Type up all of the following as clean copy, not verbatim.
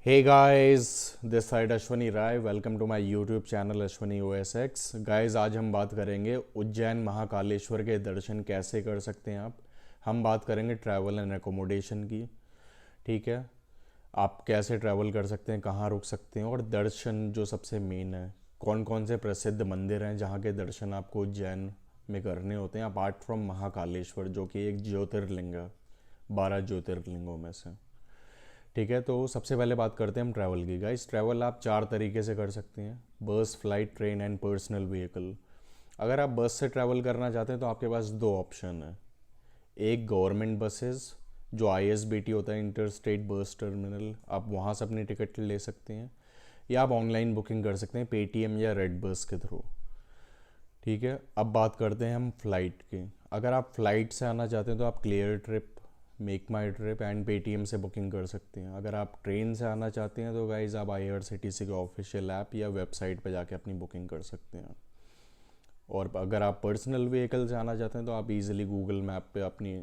Hey guys, this side Ashwani Rai. Welcome to my YouTube channel Ashwani OSX। Guys, आज हम बात करेंगे उज्जैन महाकालेश्वर के दर्शन कैसे कर सकते हैं आप। हम बात करेंगे ट्रैवल एंड एकोमोडेशन की। ठीक है, आप कैसे ट्रैवल कर सकते हैं, कहाँ रुक सकते हैं, और दर्शन जो सबसे मेन है, कौन कौन से प्रसिद्ध मंदिर हैं जहाँ के दर्शन आपको उज्जैन में करने होते हैं अपार्ट फ्रॉम महाकालेश्वर, जो कि एक ज्योतिर्लिंग है 12 ज्योतिर्लिंगों में से। ठीक है, तो सबसे पहले बात करते हैं हम ट्रैवल की। गाइस, ट्रैवल आप 4 तरीके से कर सकते हैं: बस, flight, train and personal vehicle. अगर आप बस से ट्रैवल करना चाहते हैं तो आपके पास दो ऑप्शन है। एक गवर्नमेंट बसेस, जो ISBT होता है, इंटर स्टेट बस टर्मिनल, आप वहाँ से अपनी टिकट ले सकते हैं, या आप ऑनलाइन बुकिंग कर सकते हैं पेटीएम या रेड बस के थ्रू। ठीक है, अब बात करते हैं हम फ्लाइट की। अगर आप फ्लाइट से आना चाहते हैं तो आप clear trip, make my trip and Paytm से बुकिंग कर सकते हैं। अगर आप ट्रेन से आना चाहते हैं तो गाइज आप IRCTC के ऑफिशियल ऐप या वेबसाइट पर जाके अपनी बुकिंग कर सकते हैं। और अगर आप पर्सनल व्हीकल से आना चाहते हैं तो आप इजीली गूगल मैप पे अपनी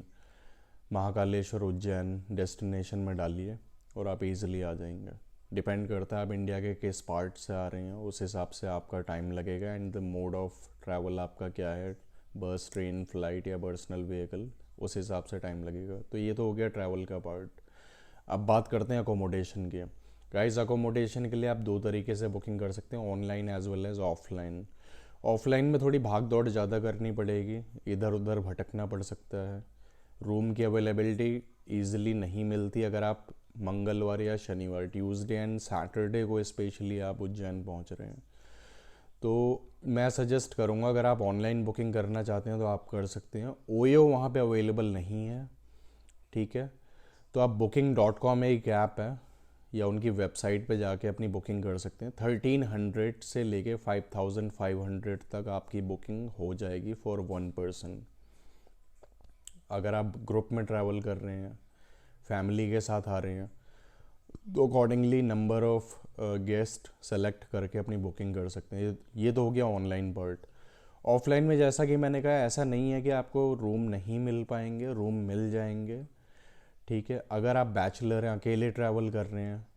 महाकालेश्वर उज्जैन डेस्टिनेशन में डालिए और आप इजीली आ जाएंगे। डिपेंड करता है आप इंडिया के किस पार्ट से आ रहे हैं, उस हिसाब से आपका टाइम लगेगा and the mode of travel आपका क्या है, बस, ट्रेन, फ्लाइट या पर्सनल व्हीकल, उस हिसाब से टाइम लगेगा। तो ये तो हो गया ट्रैवल का पार्ट। अब बात करते हैं अकोमोडेशन की। गाइस, अकोमोडेशन के लिए आप दो तरीके से बुकिंग कर सकते हैं, online as well as offline. Offline में थोड़ी भाग दौड़ ज़्यादा करनी पड़ेगी, इधर उधर भटकना पड़ सकता है। रूम की अवेलेबिलिटी ईजिली नहीं मिलती अगर आप मंगलवार या शनिवार, ट्यूसडे एंड सैटरडे को स्पेशली आप उज्जैन पहुंच रहे हैं। तो मैं सजेस्ट करूंगा, अगर आप ऑनलाइन बुकिंग करना चाहते हैं तो आप कर सकते हैं। ओयो वहाँ पे अवेलेबल नहीं है। ठीक है, तो आप booking.com एक ऐप है, या उनकी वेबसाइट पे जाके अपनी बुकिंग कर सकते हैं। 1300 से लेके 5500 तक आपकी बुकिंग हो जाएगी फॉर वन पर्सन। अगर आप ग्रुप में ट्रैवल कर रहे हैं, फैमिली के साथ आ रहे हैं, तो accordingly number of guest select करके अपनी बुकिंग कर सकते हैं। ये तो हो गया ऑनलाइन पार्ट। ऑफलाइन में जैसा कि मैंने कहा, ऐसा नहीं है कि आपको रूम नहीं मिल पाएंगे, रूम मिल जाएंगे। ठीक है, अगर आप बैचलर हैं, अकेले ट्रैवल कर रहे हैं,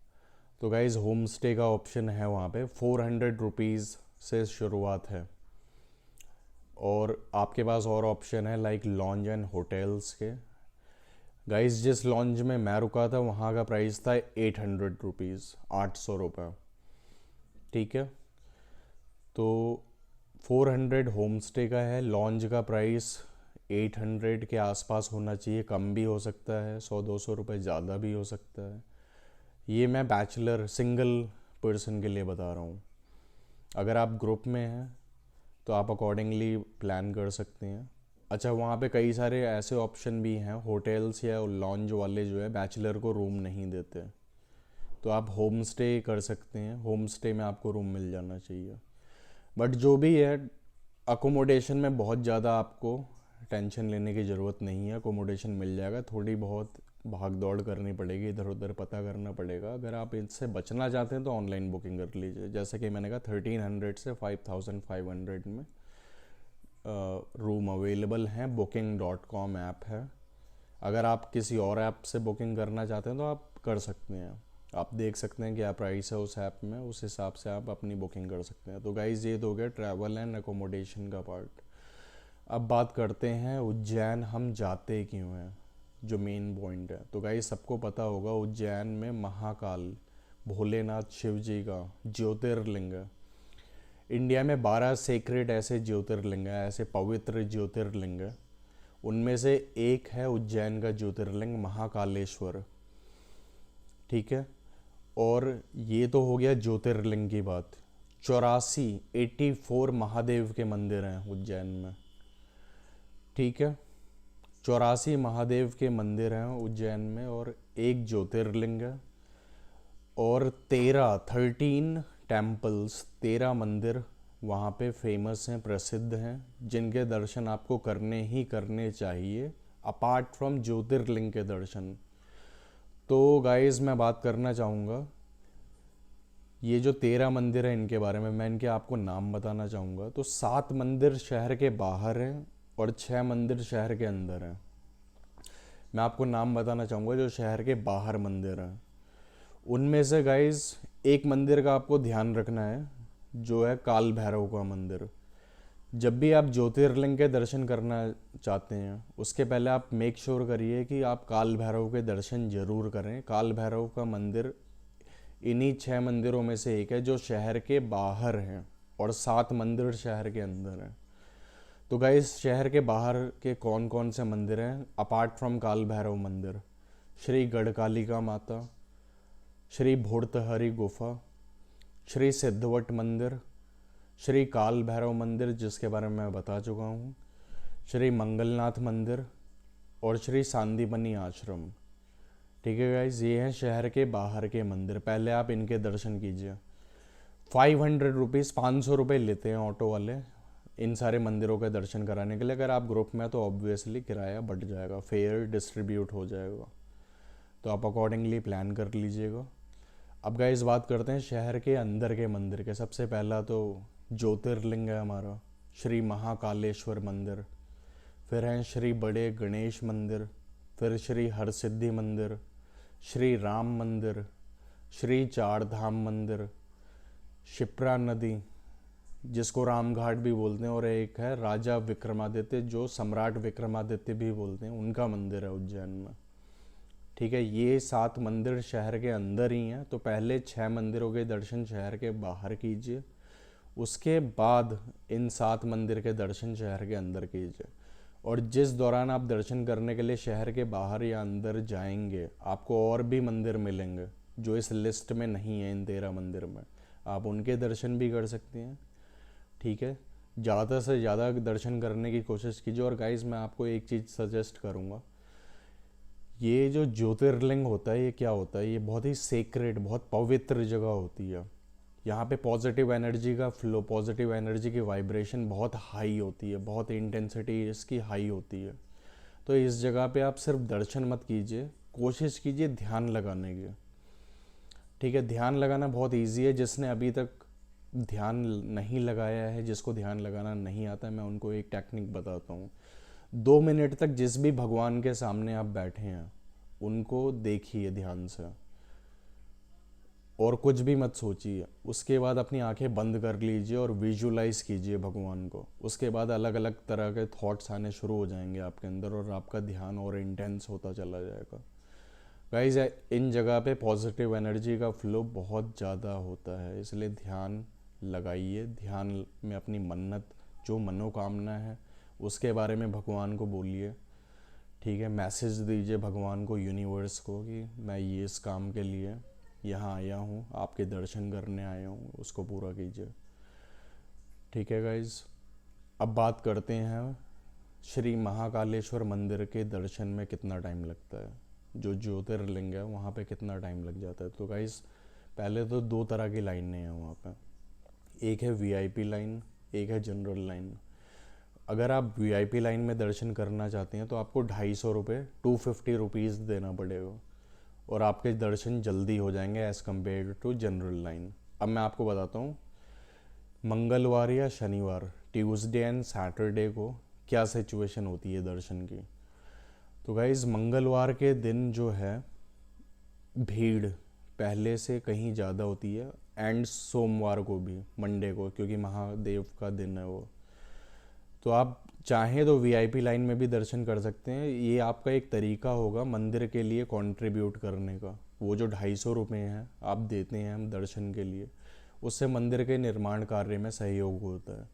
तो गाइज होम स्टे का ऑप्शन है वहाँ पे। 400 रुपीज़ से शुरुआत है। और आपके पास और ऑप्शन है लाइक लॉन्ज एंड होटल्स के। गाइस, जिस लॉन्ज में मैं रुका था वहाँ का प्राइस था 800 रुपीज़, 800 रुपये। ठीक है, तो 400 होम स्टे का है, लॉन्ज का प्राइस 800 के आसपास होना चाहिए, कम भी हो सकता है, 100-200 रुपये ज़्यादा भी हो सकता है। ये मैं बैचलर सिंगल पर्सन के लिए बता रहा हूँ। अगर आप ग्रुप में हैं तो आप अकॉर्डिंगली प्लान कर सकते हैं। अच्छा, वहाँ पे कई सारे ऐसे ऑप्शन भी हैं, होटल्स या लॉन्ज वाले जो है बैचलर को रूम नहीं देते, तो आप होम स्टे कर सकते हैं। होम स्टे में आपको रूम मिल जाना चाहिए। बट जो भी है, अकोमोडेशन में बहुत ज़्यादा आपको टेंशन लेने की ज़रूरत नहीं है, अकोमोडेशन मिल जाएगा। थोड़ी बहुत भाग दौड़ करनी पड़ेगी, इधर उधर पता करना पड़ेगा। अगर आप इससे बचना चाहते हैं तो ऑनलाइन बुकिंग कर लीजिए। जैसे कि मैंने कहा, 1300 से 5500 में रूम अवेलेबल हैं। booking.com ऐप है। अगर आप किसी और ऐप से बुकिंग करना चाहते हैं तो आप कर सकते हैं। आप देख सकते हैं क्या प्राइस है उस ऐप में, उस हिसाब से आप अपनी बुकिंग कर सकते हैं। तो गाइज, ये तो हो गया ट्रैवल एंड अकोमोडेशन का पार्ट। अब बात करते हैं उज्जैन हम जाते क्यों हैं, जो मेन पॉइंट है। तो गाइज, सबको पता होगा उज्जैन में महाकाल भोलेनाथ शिव जी का ज्योतिर्लिंग है। इंडिया में 12 सेक्रेट ऐसे ज्योतिर्लिंग हैं, ऐसे पवित्र ज्योतिर्लिंग हैं। उनमें से एक है उज्जैन का ज्योतिर्लिंग महाकालेश्वर। ठीक है, और ये तो हो गया ज्योतिर्लिंग की बात। 84 महादेव के मंदिर हैं उज्जैन में। ठीक है, 84 महादेव के मंदिर हैं उज्जैन में, और एक ज्योतिर्लिंग है। और 13 टेम्पल्स, 13 मंदिर वहाँ पे फेमस हैं, प्रसिद्ध हैं, जिनके दर्शन आपको करने ही करने चाहिए अपार्ट फ्रॉम ज्योतिर्लिंग के दर्शन। तो गाइस, मैं बात करना चाहूँगा, ये जो 13 मंदिर हैं इनके बारे में मैं इनके आपको नाम बताना चाहूँगा। तो 7 मंदिर शहर के बाहर हैं और 6 मंदिर शहर के अंदर हैं। मैं आपको नाम बताना चाहूँगा जो शहर के बाहर मंदिर हैं। उनमें से गाइस एक मंदिर का आपको ध्यान रखना है, जो है काल भैरव का मंदिर। जब भी आप ज्योतिर्लिंग के दर्शन करना चाहते हैं, उसके पहले आप मेक श्योर करिए कि आप काल भैरव के दर्शन जरूर करें। काल भैरव का मंदिर इन्हीं 6 मंदिरों में से एक है जो शहर के बाहर हैं, और 7 मंदिर शहर के अंदर हैं। तो गाइस, शहर के बाहर के कौन कौन से मंदिर हैं अपार्ट फ्रॉम काल भैरव मंदिर? श्री गढ़कालिका माता, श्री भूर्तहरि गुफा, श्री सिद्धवट मंदिर, श्री काल भैरव मंदिर जिसके बारे में मैं बता चुका हूँ, श्री मंगलनाथ मंदिर, और श्री सांदीपनी आश्रम। ठीक है गाइज, ये हैं शहर के बाहर के मंदिर। पहले आप इनके दर्शन कीजिए। 500 रुपीज़, 500 रुपये लेते हैं ऑटो वाले इन सारे मंदिरों के दर्शन कराने के लिए। अगर आप ग्रुप में हैं तो ऑब्वियसली किराया बढ़ जाएगा, फेयर डिस्ट्रीब्यूट हो जाएगा, तो आप अकॉर्डिंगली प्लान कर लीजिएगा। अब गाइस बात करते हैं शहर के अंदर के मंदिर के। सबसे पहला तो ज्योतिर्लिंग है हमारा, श्री महाकालेश्वर मंदिर। फिर हैं श्री बड़े गणेश मंदिर, फिर श्री हरसिद्धि मंदिर, श्री राम मंदिर, श्री चार धाम मंदिर, शिप्रा नदी जिसको राम घाट भी बोलते हैं, और एक है राजा विक्रमादित्य जो सम्राट विक्रमादित्य भी बोलते हैं, उनका मंदिर है उज्जैन में। ठीक है, ये 7 मंदिर शहर के अंदर ही हैं। तो पहले 6 मंदिरों के दर्शन शहर के बाहर कीजिए, उसके बाद इन 7 मंदिर के दर्शन शहर के अंदर कीजिए। और जिस दौरान आप दर्शन करने के लिए शहर के बाहर या अंदर जाएंगे, आपको और भी मंदिर मिलेंगे जो इस लिस्ट में नहीं है। इन 13 मंदिर में आप उनके दर्शन भी कर सकते हैं। ठीक है, ज़्यादा से ज़्यादा दर्शन करने की कोशिश कीजिए। और गाइस, मैं आपको एक चीज़ सजेस्ट करूँगा, ये जो ज्योतिर्लिंग होता है, ये क्या होता है, ये बहुत ही सेक्रेट, बहुत पवित्र जगह होती है। यहाँ पे पॉजिटिव एनर्जी का फ्लो, पॉजिटिव एनर्जी की वाइब्रेशन बहुत हाई होती है, बहुत इंटेंसिटी इसकी हाई होती है। तो इस जगह पे आप सिर्फ दर्शन मत कीजिए, कोशिश कीजिए ध्यान लगाने की। ठीक है, ध्यान लगाना बहुत इजी है। जिसने अभी तक ध्यान नहीं लगाया है, जिसको ध्यान लगाना नहीं आता है, मैं उनको एक टेक्निक बताता हूँ। 2 मिनट तक जिस भी भगवान के सामने आप बैठे हैं उनको देखिए ध्यान से, और कुछ भी मत सोचिए। उसके बाद अपनी आंखें बंद कर लीजिए और विजुलाइज कीजिए भगवान को। उसके बाद अलग अलग तरह के थॉट्स आने शुरू हो जाएंगे आपके अंदर, और आपका ध्यान और इंटेंस होता चला जाएगा। गाइस, इन जगह पे पॉजिटिव एनर्जी का फ्लो बहुत ज़्यादा होता है, इसलिए ध्यान लगाइए। ध्यान में अपनी मन्नत, जो मनोकामना है, उसके बारे में भगवान को बोलिए। ठीक है, मैसेज दीजिए भगवान को, यूनिवर्स को, कि मैं ये इस काम के लिए यहाँ आया हूँ, आपके दर्शन करने आया हूँ, उसको पूरा कीजिए। ठीक है गाइज, अब बात करते हैं श्री महाकालेश्वर मंदिर के दर्शन में कितना टाइम लगता है, जो ज्योतिर्लिंग है वहाँ पे कितना टाइम लग जाता है। तो गाइज, पहले तो 2 तरह की लाइनें हैं वहाँ पे, एक है वीआईपी लाइन, एक है जनरल लाइन। अगर आप वीआईपी लाइन में दर्शन करना चाहते हैं तो आपको 250 रुपये, 250 रुपीज़ देना पड़ेगा, और आपके दर्शन जल्दी हो जाएंगे as compare to general line. अब मैं आपको बताता हूँ, मंगलवार या शनिवार, ट्यूसडे एंड सैटरडे को क्या सिचुएशन होती है दर्शन की। तो गाइज़, मंगलवार के दिन जो है भीड़ पहले से कहीं ज़्यादा होती है, एंड सोमवार को भी, मंडे को, क्योंकि महादेव का दिन है वो। तो आप चाहें तो वीआईपी लाइन में भी दर्शन कर सकते हैं। ये आपका एक तरीका होगा मंदिर के लिए कंट्रीब्यूट करने का। वो जो 250 रुपये हैं आप देते हैं हम दर्शन के लिए, उससे मंदिर के निर्माण कार्य में सहयोग होता है।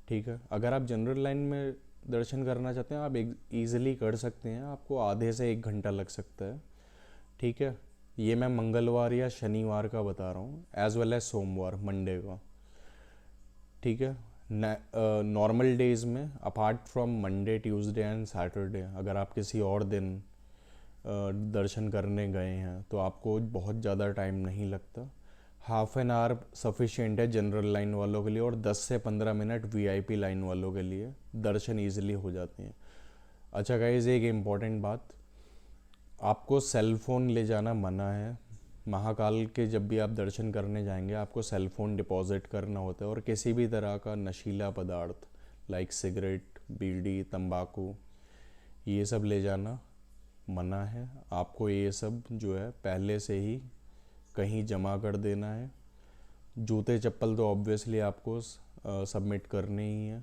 ठीक है, अगर आप जनरल लाइन में दर्शन करना चाहते हैं, आप ईज़िली कर सकते हैं, आपको आधे से 1 घंटा लग सकता है। ठीक है, ये मैं मंगलवार या शनिवार का बता रहा हूँ, एज वेल एज सोमवार, मंडे का। ठीक है, नॉर्मल डेज में apart from Monday, Tuesday and Saturday, अगर आप किसी और दिन दर्शन करने गए हैं तो आपको बहुत ज़्यादा टाइम नहीं लगता। हाफ एन आवर सफिशिएंट है जनरल लाइन वालों के लिए, और 10 से 15 मिनट वीआईपी लाइन वालों के लिए, दर्शन ईजिली हो जाते हैं। अच्छा गाइज, एक इम्पॉर्टेंट बात, आपको सेल फ़ोन ले जाना मना है। महाकाल के जब भी आप दर्शन करने जाएंगे, आपको सेल फ़ोन डिपॉजिट करना होता है, और किसी भी तरह का नशीला पदार्थ लाइक सिगरेट, बीड़ी, तंबाकू, ये सब ले जाना मना है। आपको ये सब जो है पहले से ही कहीं जमा कर देना है। जूते चप्पल तो ऑब्वियसली आपको सबमिट करने ही है,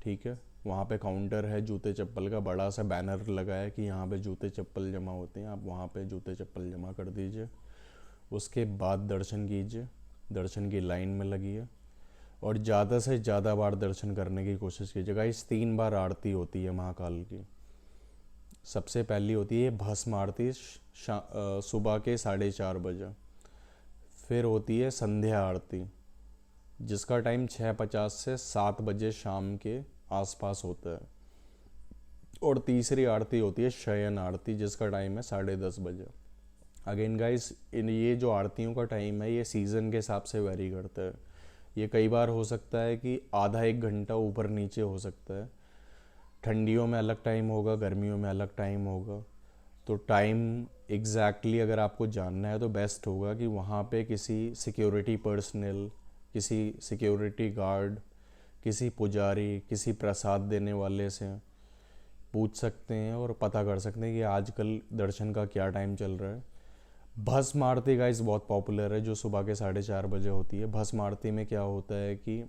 ठीक है। वहाँ पे काउंटर है जूते चप्पल का, बड़ा सा बैनर लगा है कि यहाँ पे जूते चप्पल जमा होते हैं, आप वहाँ पे जूते चप्पल जमा कर दीजिए। उसके बाद दर्शन कीजिए, दर्शन की लाइन में लगिए और ज़्यादा से ज़्यादा बार दर्शन करने की कोशिश कीजिएगा। इस 3 बार आरती होती है महाकाल की। सबसे पहली होती है भस्म आरती सुबह के 4:30 बजे। फिर होती है संध्या आरती जिसका टाइम 6:50 से 7 बजे शाम के आसपास होता है। और तीसरी आरती होती है शयन आरती जिसका टाइम है 10:30 बजे। अगेन गाइस, इन ये जो आरतियों का टाइम है ये सीज़न के हिसाब से वेरी करता है। ये कई बार हो सकता है कि आधा 1 घंटा ऊपर नीचे हो सकता है। ठंडियों में अलग टाइम होगा, गर्मियों में अलग टाइम होगा। तो टाइम एग्जैक्टली अगर आपको जानना है तो बेस्ट होगा कि वहाँ पे किसी सिक्योरिटी पर्सनल, किसी सिक्योरिटी गार्ड, किसी पुजारी, किसी प्रसाद देने वाले से पूछ सकते हैं और पता कर सकते हैं कि आजकल दर्शन का क्या टाइम चल रहा है। भस्म आरती गाइस बहुत पॉपुलर है जो सुबह के 4:30 बजे होती है। भस्म आरती में क्या होता है कि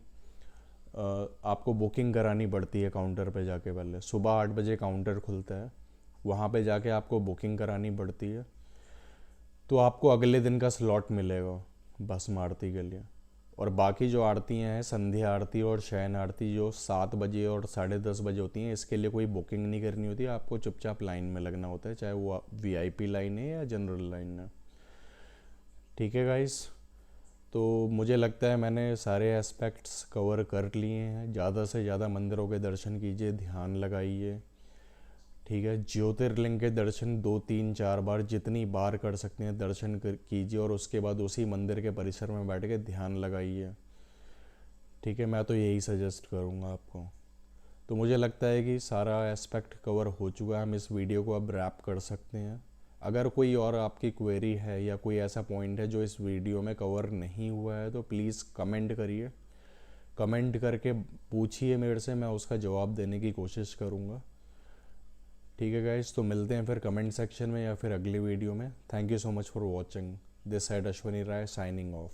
आपको बुकिंग करानी पड़ती है काउंटर पे जाके। पहले सुबह 8 बजे काउंटर खुलता है, वहाँ पे जाके आपको बुकिंग करानी पड़ती है। तो आपको अगले दिन का स्लॉट मिलेगा भस्म आरती के लिए। और बाकी जो आरतियाँ हैं संध्या आरती और शयन आरती जो 7 बजे और 10:30 बजे होती हैं, इसके लिए कोई बुकिंग नहीं करनी होती है। आपको चुपचाप लाइन में लगना होता है, चाहे वो VIP लाइन है या जनरल लाइन है, ठीक है गाइस। तो मुझे लगता है मैंने सारे एस्पेक्ट्स कवर कर लिए हैं। ज़्यादा से ज़्यादा मंदिरों के दर्शन कीजिए, ध्यान लगाइए, ठीक है। ज्योतिर्लिंग के दर्शन 2, 3, 4 बार जितनी बार कर सकते हैं दर्शन कीजिए और उसके बाद उसी मंदिर के परिसर में बैठ के ध्यान लगाइए, ठीक है। मैं तो यही सजेस्ट करूँगा आपको। तो मुझे लगता है कि सारा एस्पेक्ट कवर हो चुका है, हम इस वीडियो को अब रैप कर सकते हैं। अगर कोई और आपकी क्वेरी है या कोई ऐसा पॉइंट है जो इस वीडियो में कवर नहीं हुआ है तो प्लीज़ कमेंट करिए, कमेंट करके पूछिए मेरे से, मैं उसका जवाब देने की कोशिश करूँगा, ठीक है गाइस। तो मिलते हैं फिर कमेंट सेक्शन में या फिर अगली वीडियो में। Thank you so much for watching. This side Ashwani Rai signing of.